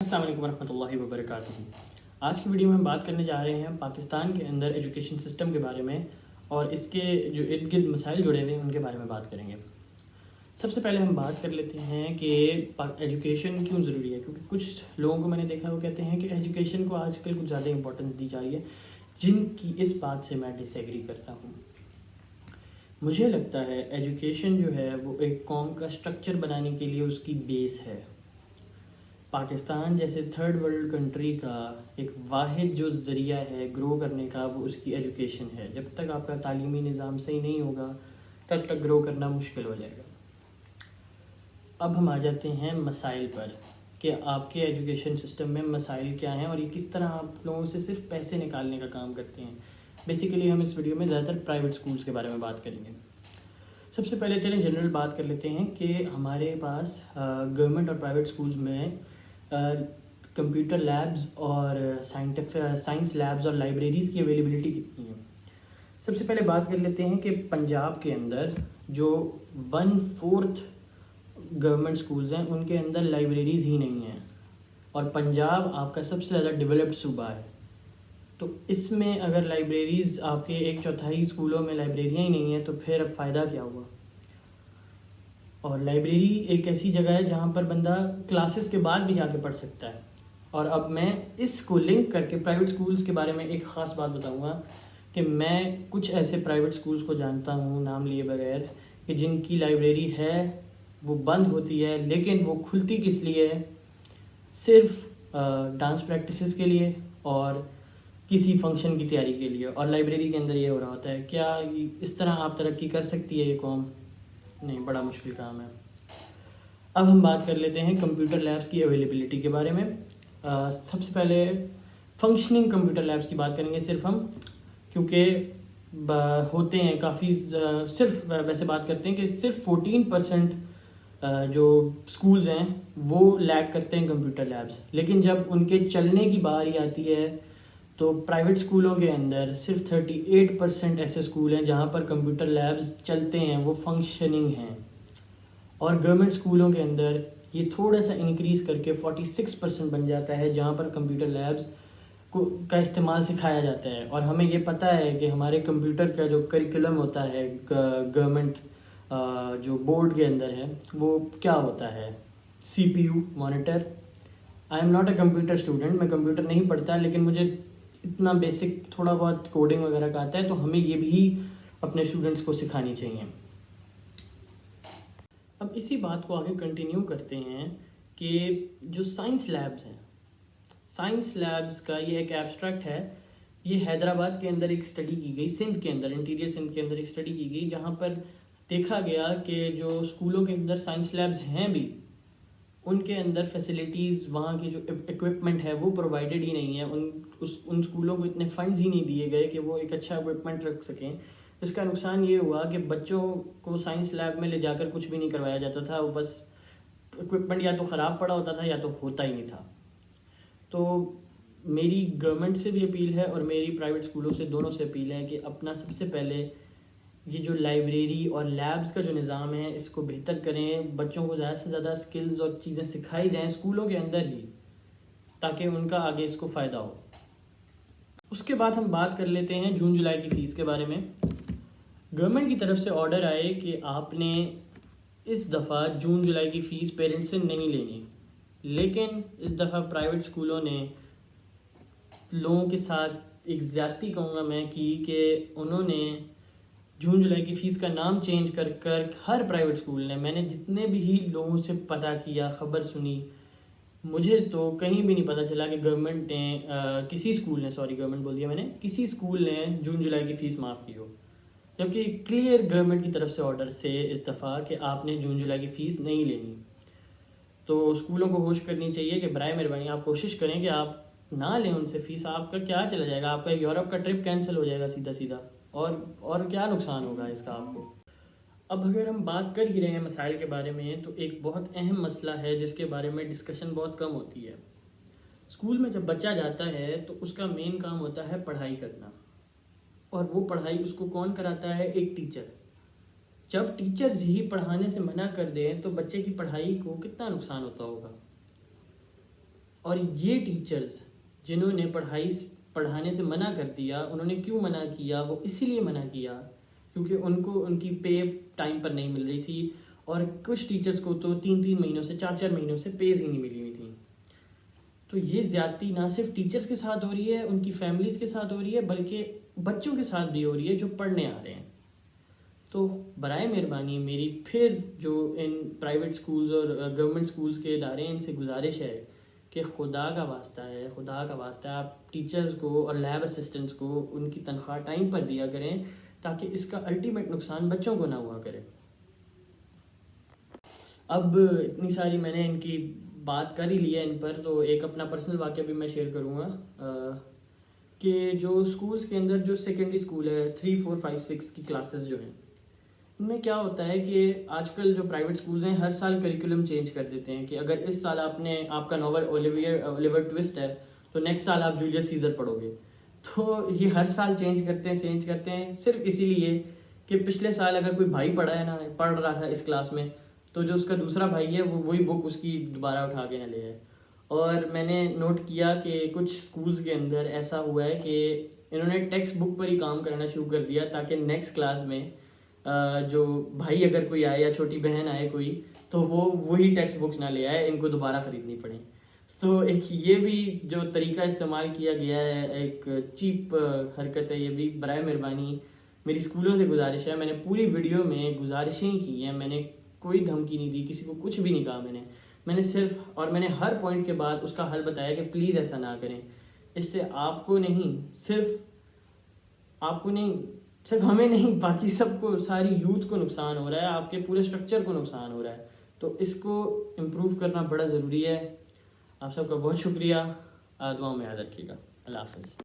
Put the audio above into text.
अस्सलाम वालेकुम रहमतुल्लाहि व बरकातुहू। आज की वीडियो में हम बात करने जा रहे हैं पाकिस्तान के अंदर एजुकेशन सिस्टम के बारे में और इसके जो इर्द गिर्द मसाइल जुड़े हुए हैं उनके बारे में बात करेंगे। सबसे पहले हम बात कर लेते हैं कि एजुकेशन क्यों ज़रूरी है, क्योंकि कुछ लोगों को मैंने देखा वो कहते हैं कि एजुकेशन को आजकल कुछ ज़्यादा इंपॉर्टेंस दी जा रही है, जिनकी इस बात से मैं डिसएग्री करता हूँ। मुझे लगता है एजुकेशन जो है वो एक कौम का स्ट्रक्चर बनाने के लिए उसकी बेस है। पाकिस्तान जैसे थर्ड वर्ल्ड कंट्री का एक वाहिद जो ज़रिया है ग्रो करने का वो उसकी एजुकेशन है। जब तक आपका तालीमी निज़ाम सही नहीं होगा तब तक ग्रो करना मुश्किल हो जाएगा। अब हम आ जाते हैं मसाइल पर कि आपके एजुकेशन सिस्टम में मसाइल क्या हैं और ये किस तरह आप लोगों से सिर्फ पैसे निकालने का काम करते हैं। बेसिकली हम इस वीडियो में ज़्यादातर प्राइवेट स्कूल्स के बारे में बात करेंगे। सबसे पहले चलें जनरल बात कर लेते हैं कि हमारे पास गवर्नमेंट और प्राइवेट स्कूल्स में कंप्यूटर लैब्स और साइंस लैब्स और लाइब्रेरीज़ की अवेलेबिलिटी कितनी है। सबसे पहले बात कर लेते हैं कि पंजाब के अंदर जो 1/4 गवर्नमेंट स्कूल्स हैं उनके अंदर लाइब्रेरीज़ ही नहीं हैं और पंजाब आपका सबसे ज़्यादा डेवलप्ड सूबा है। तो इसमें अगर लाइब्रेरीज़ आपके 1/4 स्कूलों में लाइब्रेरियाँ ही नहीं हैं तो फिर अब फ़ायदा क्या हुआ। और लाइब्रेरी एक ऐसी जगह है जहाँ पर बंदा क्लासेस के बाद भी जाके पढ़ सकता है। और अब मैं इसको लिंक करके प्राइवेट स्कूल्स के बारे में एक ख़ास बात बताऊँगा कि मैं कुछ ऐसे प्राइवेट स्कूल्स को जानता हूँ नाम लिए बगैर कि जिनकी लाइब्रेरी है वो बंद होती है, लेकिन वो खुलती किस लिए है, सिर्फ डांस प्रैक्टिसेस के लिए और किसी फंक्शन की तैयारी के लिए। और लाइब्रेरी के अंदर ये हो रहा होता है। क्या इस तरह आप तरक्की कर सकती है ये कौम? नहीं, बड़ा मुश्किल काम है। अब हम बात कर लेते हैं कंप्यूटर लैब्स की अवेलेबिलिटी के बारे में। सबसे पहले फंक्शनिंग कंप्यूटर लैब्स की बात करेंगे सिर्फ हम, क्योंकि होते हैं काफ़ी। सिर्फ वैसे बात करते हैं कि सिर्फ 14% जो स्कूल्स हैं वो लैग करते हैं कंप्यूटर लैब्स, लेकिन जब उनके चलने की बारी आती है तो प्राइवेट स्कूलों के अंदर सिर्फ 38% ऐसे स्कूल हैं जहाँ पर कंप्यूटर लैब्स चलते हैं, वो फंक्शनिंग हैं। और गवर्नमेंट स्कूलों के अंदर ये थोड़ा सा इंक्रीज़ करके 46% बन जाता है जहाँ पर कंप्यूटर लैब्स का इस्तेमाल सिखाया जाता है। और हमें ये पता है कि हमारे कंप्यूटर का जो करिकुलम होता है गवर्नमेंट जो बोर्ड के अंदर है वो क्या होता है, CPU monitor. I am not a computer student, मैं कंप्यूटर नहीं पढ़ता, लेकिन मुझे इतना बेसिक थोड़ा बहुत कोडिंग वगैरह का आता है, तो हमें ये भी अपने स्टूडेंट्स को सिखानी चाहिए। अब इसी बात को आगे कंटिन्यू करते हैं कि जो साइंस लैब्स हैं, साइंस लैब्स का ये एक एब्स्ट्रैक्ट है। ये हैदराबाद के अंदर एक स्टडी की गई, सिंध के अंदर, इंटीरियर सिंध के अंदर एक स्टडी की गई जहाँ पर देखा गया कि जो स्कूलों के अंदर साइंस लैब्स हैं भी उनके अंदर फैसिलिटीज़, वहाँ की जो इक्विपमेंट है वो प्रोवाइडेड ही नहीं है। उन स्कूलों को इतने फंड्स ही नहीं दिए गए कि वो एक अच्छा इक्विपमेंट रख सकें। इसका नुकसान ये हुआ कि बच्चों को साइंस लैब में ले जाकर कुछ भी नहीं करवाया जाता था, वो बस इक्विपमेंट या तो ख़राब पड़ा होता था या तो होता ही नहीं था। तो मेरी गवर्नमेंट से भी अपील है और मेरी प्राइवेट स्कूलों से, दोनों से अपील है कि अपना सबसे पहले ये जो लाइब्रेरी और लैब्स का जो निज़ाम है इसको बेहतर करें। बच्चों को ज़्यादा से ज़्यादा स्किल्स और चीज़ें सिखाई जाएं स्कूलों के अंदर ही, ताकि उनका आगे इसको फ़ायदा हो। उसके बाद हम बात कर लेते हैं जून जुलाई की फ़ीस के बारे में। गवर्नमेंट की तरफ से ऑर्डर आए कि आपने इस दफ़ा जून जुलाई की फ़ीस पेरेंट्स से नहीं लेनी, लेकिन इस दफ़ा प्राइवेट स्कूलों ने लोगों के साथ एक ज़्यादती कहूँगा मैं कि उन्होंने जून जुलाई की फ़ीस का नाम चेंज कर कर हर प्राइवेट स्कूल ने, मैंने जितने भी लोगों से पता किया, ख़बर सुनी, मुझे तो कहीं भी नहीं पता चला कि गवर्नमेंट ने किसी स्कूल ने, सॉरी गवर्नमेंट बोल दिया मैंने, किसी स्कूल ने जून जुलाई की फ़ीस माफ़ की हो। जबकि क्लियर गवर्नमेंट की तरफ से ऑर्डर से इस दफ़ा कि आपने जून जुलाई की फ़ीस नहीं लेनी। तो स्कूलों को कोशिश करनी चाहिए कि बराए मेहरबानी आप कोशिश करें कि आप ना लें उनसे फ़ीस। आपका क्या चला जाएगा, आपका यूरोप का ट्रिप कैंसिल हो जाएगा सीधा सीधा, और क्या नुकसान होगा इसका आपको। अब अगर हम बात कर ही रहे हैं मसाइल के बारे में, तो एक बहुत अहम मसला है जिसके बारे में डिस्कशन बहुत कम होती है। स्कूल में जब बच्चा जाता है तो उसका मेन काम होता है पढ़ाई करना, और वो पढ़ाई उसको कौन कराता है? एक टीचर। जब टीचर्स ही पढ़ाने से मना कर दें तो बच्चे की पढ़ाई को कितना नुकसान होता होगा। और ये टीचर्स जिन्होंने पढ़ाने से मना कर दिया, उन्होंने क्यों मना किया? वो इसीलिए मना किया क्योंकि उनको उनकी पे टाइम पर नहीं मिल रही थी, और कुछ टीचर्स को तो 3-3 महीनों से 4-4 महीनों से पेज ही नहीं मिली हुई थी। तो ये ज़्यादती ना सिर्फ टीचर्स के साथ हो रही है, उनकी फैमिलीज़ के साथ हो रही है, बल्कि बच्चों के साथ भी हो रही है जो पढ़ने आ रहे हैं। तो बराए मेहरबानी मेरी फिर जो इन प्राइवेट स्कूल्स और गवर्नमेंट स्कूल्स के इदारे हैं, इनसे गुजारिश है कि खुदा का वास्ता है, खुदा का वास्ता है, आप टीचर्स को और लैब असिस्टेंट्स को उनकी तनख्वाह टाइम पर दिया करें, ताकि इसका अल्टीमेट नुकसान बच्चों को ना हुआ करे। अब इतनी सारी मैंने इनकी बात कर ही ली है इन पर, तो एक अपना पर्सनल वाक़या भी मैं शेयर करूँगा कि जो स्कूल्स के अंदर जो सेकेंडरी स्कूल है 3, 4, 5, 6 की क्लासेस जो हैं, उनमें क्या होता है कि आजकल जो प्राइवेट स्कूल्स हैं हर साल करिकुलम चेंज कर देते हैं कि अगर इस साल आपका नॉवल ओलिवर ट्विस्ट है तो नेक्स्ट साल आप जूलियस सीजर पढ़ोगे। तो ये हर साल चेंज करते हैं सिर्फ इसीलिए कि पिछले साल अगर कोई भाई पढ़ रहा था इस क्लास में, तो जो उसका दूसरा भाई है वो वही बुक उसकी दोबारा उठा के ना ले आए। और मैंने नोट किया कि कुछ स्कूल्स के अंदर ऐसा हुआ है कि इन्होंने टेक्स्ट बुक पर ही काम करना शुरू कर दिया ताकि नेक्स्ट क्लास में जो भाई अगर कोई आए या छोटी बहन आए कोई, तो वो वही टेक्स्ट बुक्स ना ले आए, इनको दोबारा ख़रीदनी पड़े। तो एक ये भी जो तरीका इस्तेमाल किया गया है, एक चीप हरकत है ये भी। बराए मेहरबानी मेरी स्कूलों से गुजारिश है, मैंने पूरी वीडियो में गुजारिशें ही की हैं, मैंने कोई धमकी नहीं दी, किसी को कुछ भी नहीं कहा मैंने सिर्फ, और मैंने हर पॉइंट के बाद उसका हल बताया कि प्लीज़ ऐसा ना करें। इससे आपको नहीं सिर्फ हमें नहीं, बाकी सबको, सारी यूथ को नुकसान हो रहा है, आपके पूरे स्ट्रक्चर को नुकसान हो रहा है। तो इसको इम्प्रूव करना बड़ा ज़रूरी है। आप सबका बहुत शुक्रिया, दुआओं में याद रखिएगा। अल्लाह हाफ़िज़।